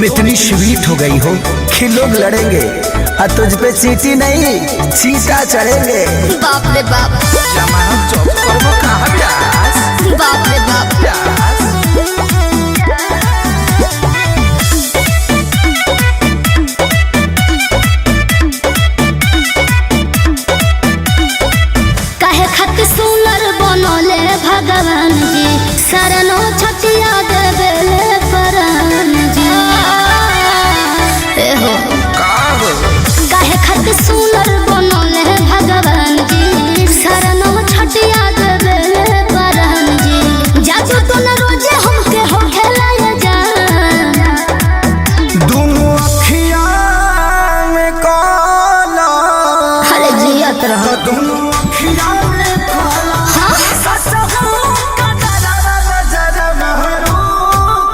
तुम इतनी स्वीट हो गई हो कि लोग लड़ेंगे और तुझ पे चींटी नहीं चींटा चढ़ेंगे। बाप रे बाप जमाना चौक करबो कहां प्यास। बाप रे बाप प्यास काहे खातिर सुनर बनले भगवान जी शरणो छटिया देवेले प्राण जी। ए हो काहे खातिर सुनर बनले भगवान जी शरणो छटिया देवेले प्राण जी। जादू तो न रोजे हमके हो खेलाया जान। दोनों अखियां में काला अरे जियत रहो दोनों अखियां में काला हाँ? ससुर का डरा नजर महरो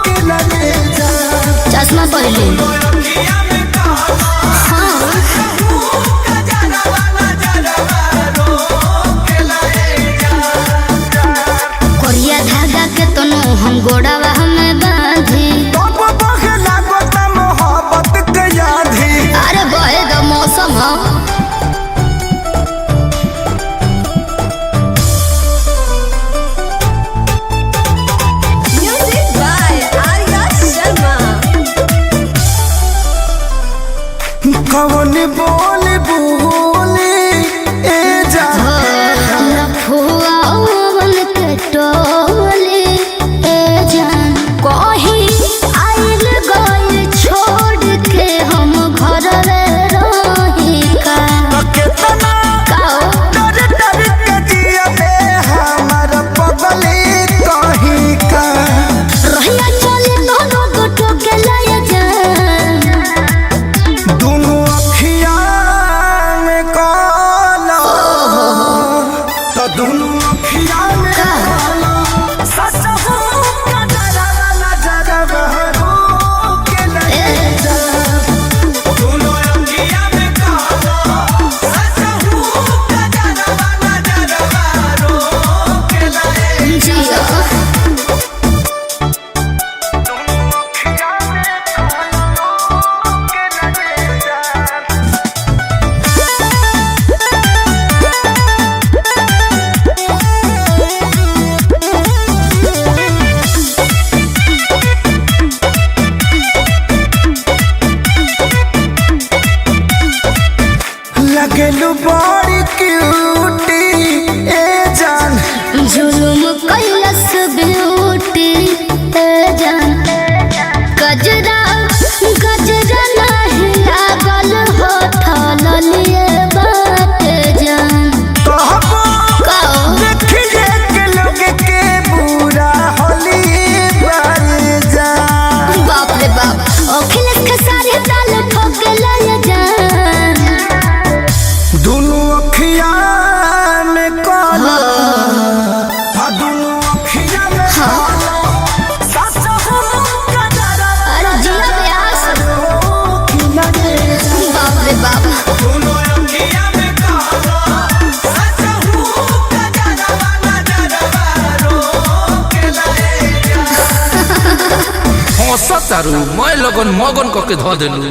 के लगे जा। चश्मा पहले अखियां में काला हाँ ससुर का डरा नजर महरो के लगे जा। कोरिया धागा के तनो हम गोड़ावा हमें बांधी। तब बहला गोता मोहब्बत के यादी। अरे बहे द मौसम हो Music by Arya Sharma. कौन बोल बोले ए जा लफुआवन के टोले ए जान कहीं आइल गइल छोड़ के हम घर रही का। कितना काओ डर डर के जिया दे हमर पगली कहीं का। रहिया चले दोनों गोटो के लय जान। दोनों अखियां में काला तो दोनों अखियां में काला ससुर का डरा नजर महरो के लगे जा। दोनों अखियां में काला ससुर का डरा नजर महरो के लगे जा। जिया दोनों अखियां में काला के लगे जा। लगलू बड़ी क्यूटी ए जान। जुलुम कैलस ब्यूटी ए जान। गजरा गजरा नहीं लागल हो ठललिए बात जान। कहबो काओ देखिए के लोग के बुरा होली बारी जान। बाप रे बाप अखिलेश के सारे ताल ठोक लय जान। दोनों अखियां में काला दोनों अखियां में काला ससुर का डरा अरे जिया प्यास के लगे जा। बाप रे बाप दोनों अखियां में काला ससुर का डरा नजर महरो के लगे जा। हंसतारू मैं लगन मगन कके ध देलू।